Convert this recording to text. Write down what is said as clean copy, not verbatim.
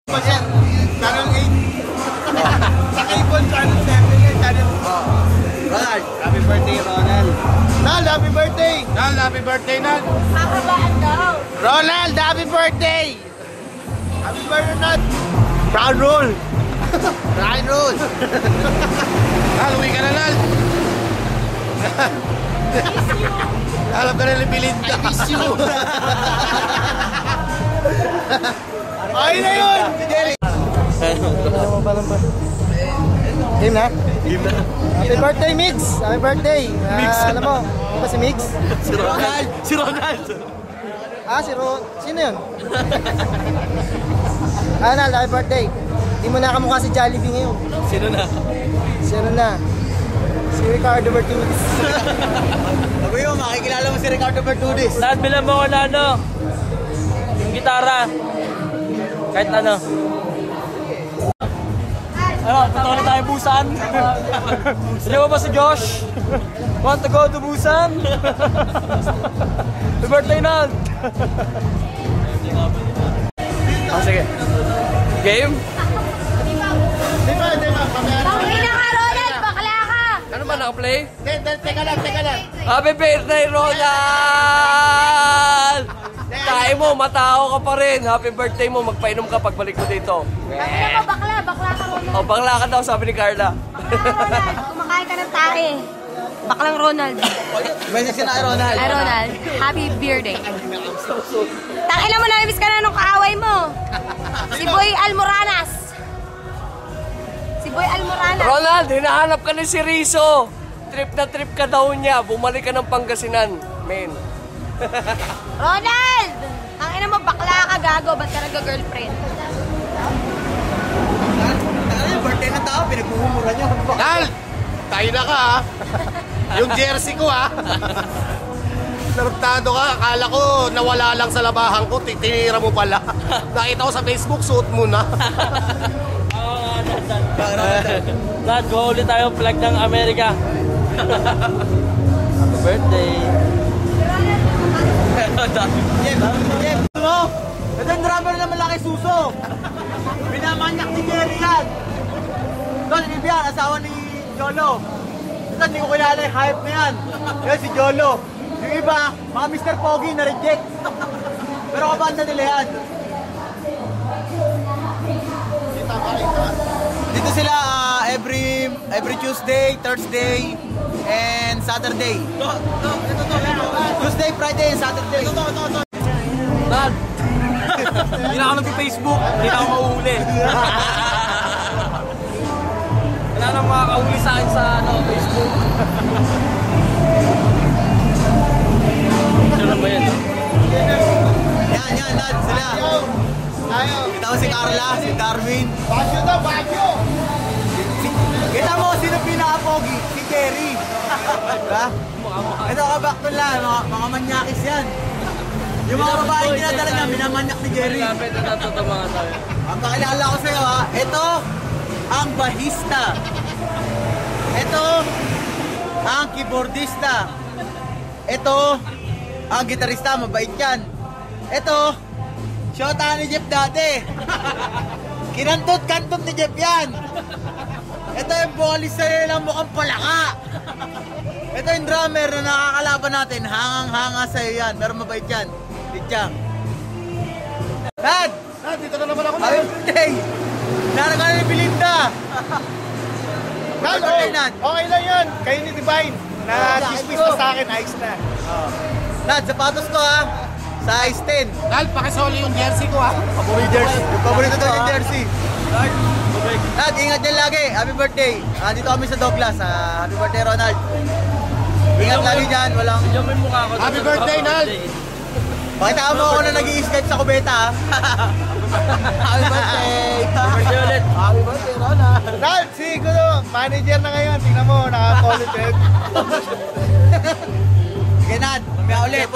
Channel 8. Sa cable, Channel 7 yan, Channel 4. Ronald, happy birthday, Ronald. Nal, happy birthday! Nal, happy birthday, Nal. Kakabaan daw. Ronald, happy birthday! Happy birthday, Nal! Rock and roll! Rock and roll! Nal, uwi ka na, Nal. Alam ka na ng Belinda. I miss you! Okay na yun! Game na? Game na. Happy birthday, Migs! Happy birthday! Alam mo, ano ba si Migs? Si Ronald. Si Ronald. Si Sino yun? Nal, happy birthday! Hindi mo nakamukha si Jollibee ngayon. Sino na? Sino na? Si Ricardo Bertudis. Ako yun, makikilala mo si Ricardo Bertudis. Lahat bilang mo na ano, yung gitara. Kahit ano. Ano, punta na tayo Busan. Sino ba si Josh? Want to go to Busan? Happy birthday, Nal! Sige. Game? Di ba? Pangina ka, Ronald! Bakla ka! Ano ba naka-play? Teka lang. Happy birthday, Ronald! Tayo mo, matao ka pa rin. Happy birthday mo, magpainom ka pagbalik mo dito. Pangina mo, bakla ka, Ronald. O, bakla ka daw, sabi ni Carla. Ronald, kumakain ka ng tae. Baklang Ronald. Message si na Ronald. Ay, Ronald, happy birthday. Tangina mo, namimiss ka na nung kaaway mo. Si Boy Almoranas. Ronald, hinahanap ka ni si Rizzo. Trip na trip ka daw niya. Bumalik ka ng Pangasinan. Men. Ronald! Tangina mo, bakla ka, gago. Ba't ka nag-girlfriend? Ano yung birthday na tao, pinagmumura niyo. Nal! Tayo na ka ha! Yung jersey ko ha! Narutado ka, akala ko nawala lang sa labahan ko, tinira mo pala. Nakita ko sa Facebook, suot mo na. Lahat, go ulit tayo flag ng Amerika. Happy birthday. Jeff, ano? Ito yung drummer na malaki suso. Binamanyak ni Jerry yan. Ito, si Vivian, asawa ni Jolo. Ito, hindi ko kilala yung hype na yan. Yan si Jolo. Yung iba, mga Mr. Pogi na reject. Pero kabanda nila yan. Dito sila every Tuesday, Thursday, and Saturday. Tuesday, Friday, and Saturday. Dad, hindi na ako nag-Facebook. Hindi na ako mauhuli. Wala nang makakahuli sa akin sa Facebook. Ano ba yan? Yan, Dad, sila. Kita mo si Carla, si Darwin. Bagyo daw, bagyo! Kita mo, sino pinaka-pogi? Si Jerry. Diba? Ito ka back to lang, mga manyakis yan. Yung mga babaeng dinadala niya, minamanyak ni Jerry. Lapit na natatamaan tayo. Ang pakilala ko sa'yo ha, ito ang bahista. Ito ang keyboardista. Ito ang gitarista, mabait yan. Ito, shota ni Jeff dati. Kinantot-kantot ni Jeff yan. Ito yung vocalista nilang mukhang palaka. Ito yung drummer na nakakalaban natin. Hangang-hanga sa'yo yan. Pero mabait yan. Ditchang. Dad! Dad, dito na naman ako na. Happy birthday! Narang ka na ni Belinda. Dad, birthday, Nad. okay lang yun. Kayo ni Divine. Na-dismiss na sa akin, ayos na. Dad, sapatos ko ha. Size 10. Dad, pakisoli yung jersey ko ha. Paborito jersey. Yung paborito daw yung jersey. Dad, ingat dyan lagi. Happy birthday. Dito kami sa Douglas. Happy birthday, Ronald. Ingat lagi dyan. Walang... Diyan mo yung mukha ko. Happy birthday, Nal! Pakita mo ako na nag-i-skate sa kubeta ha. Happy birthday. Happy birthday ulit. Happy birthday, Ronald. Dad, siguro, manager na ngayon. Tingnan mo, naka-college. Sige, Nad. Mamaya ulit.